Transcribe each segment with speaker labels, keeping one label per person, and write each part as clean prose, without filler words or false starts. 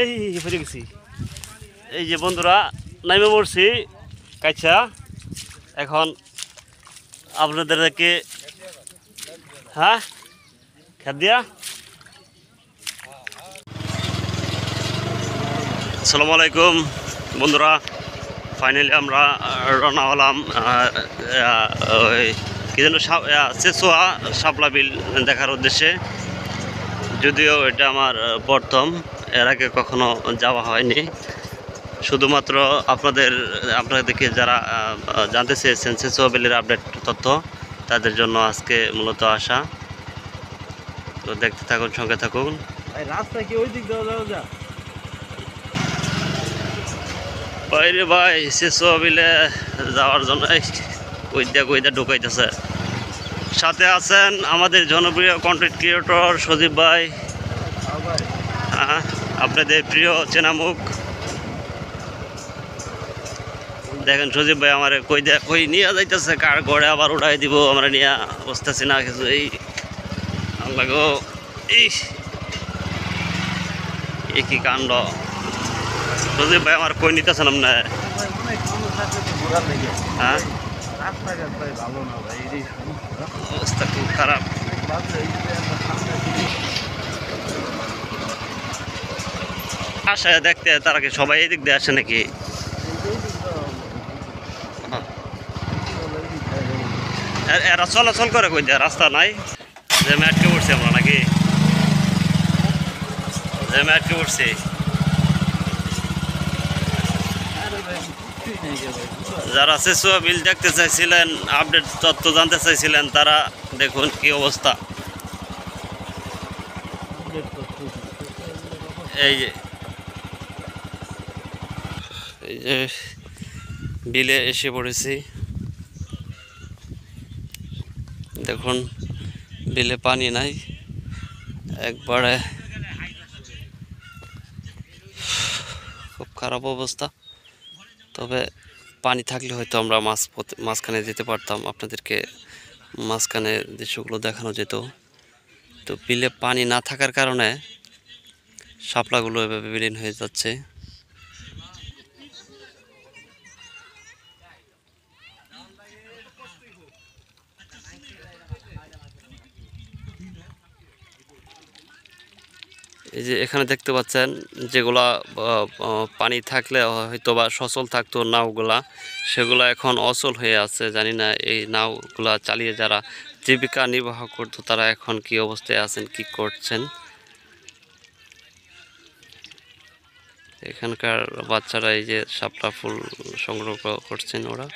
Speaker 1: এই ফিরে গেছি। এই যে বন্ধুরা নাইমে পড়ছি কাইছা। এখন আপনাদেরকে হ্যাঁ খেত দিয়া। আসসালামু আলাইকুম বন্ধুরা, ফাইনালি আমরা রওনা হলাম ওই কি যেন চেচুয়া শাপলা বিল দেখার উদ্দেশ্যে। যদিও এটা আমার প্রথম, এর আগে কখনো যাওয়া হয়নি। শুধুমাত্র আপনাদেরকে যারা জানতে চেয়েছেন চেচুয়া বিলের আপডেট তথ্য, তাদের জন্য আজকে মূলত আসা। তো দেখতে থাকুন, সঙ্গে থাকুন।
Speaker 2: রাস্তা কি ওই দিক দিয়ে যাওয়া যায়?
Speaker 1: বাইরে ভাই চেচুয়া বিলে যাওয়ার জন্য কইদা ঢুকাইতেছে। সাথে আছেন আমাদের জনপ্রিয় কন্টেন্ট ক্রিয়েটর সজীব ভাই, আপনাদের প্রিয় চেনামুখ। দেখেন সজীব ভাই আমার কই নিয়ে যাইতেছে, কার ঘরে আবার উঠাই দিব। আমরা নিয়ে বসতেছি না কিছু। এই লাগো এই কি কাণ্ড। সজীব ভাই আমার কই নিতেছেন আপনার? হ্যাঁ, অবস্থা খুব খারাপ। আসে দেখতে, তারা কি সবাই এই দিক দিয়ে আসে নাকি? এরা চলাচল করে কই দেয়? রাস্তা নাই, যে আটকে পড়ছি আমরা নাকি? যে আটকে পড়ছি। যারা চেচুয়া বিল দেখতে চাইছিলেন, আপডেট তথ্য জানতে চাইছিলেন, তারা দেখুন কি অবস্থা। এই যে বিলে এসে পড়েছি, দেখুন বিলে পানি নাই একবারে, খুব খারাপ অবস্থা। তবে পানি থাকলে হয়তো আমরা মাঝখানে যেতে পারতাম, আপনাদেরকে মাঝখানে দৃশ্যগুলো দেখানো যেত। তো বিলে পানি না থাকার কারণে শাপলাগুলো এভাবে বিলীন হয়ে যাচ্ছে। এই যে এখানে দেখতে পাচ্ছেন, যেগুলা পানি থাকলে হয়তো বা সচল থাকতো নাওগুলা, সেগুলো এখন অচল হয়ে আছে। জানি না এই নাওগুলা চালিয়ে যারা জীবিকা নির্বাহ করতো, তারা এখন কি অবস্থায় আছেন, কি করছেন। এখানকার বাচ্চারা এই যে শাপলা ফুল সংগ্রহ করছেন ওরা।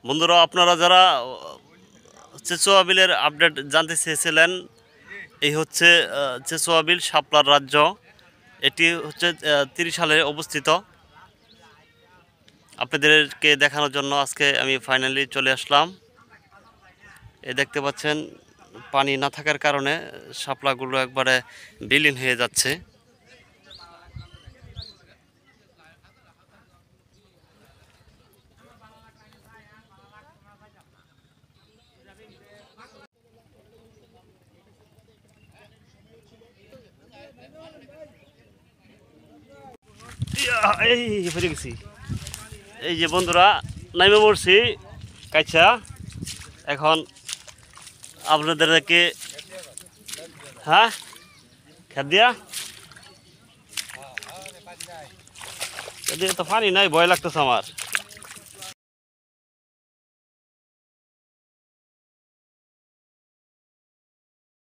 Speaker 1: বন্ধুরা, আপনারা যারা চেচুয়া বিলের আপডেট জানতে চেয়েছিলেন, এই হচ্ছে চেচুয়া বিল, শাপলার রাজ্য। এটি হচ্ছে 30 সালে অবস্থিত। আপনাদেরকে দেখানোর জন্য আজকে আমি ফাইনালি চলে আসলাম। এ দেখতে পাচ্ছেন, পানি না থাকার কারণে শাপলাগুলো একবারে বিলীন হয়ে যাচ্ছে। এই ফিরে গেছি। এই যে বন্ধুরা নাইমে পড়ছি কাইছা। এখন আপনাদেরকে হ্যাঁ খেত দিয়া। এদিকে তো পানি নাই, ভয় লাগতেছে আমার।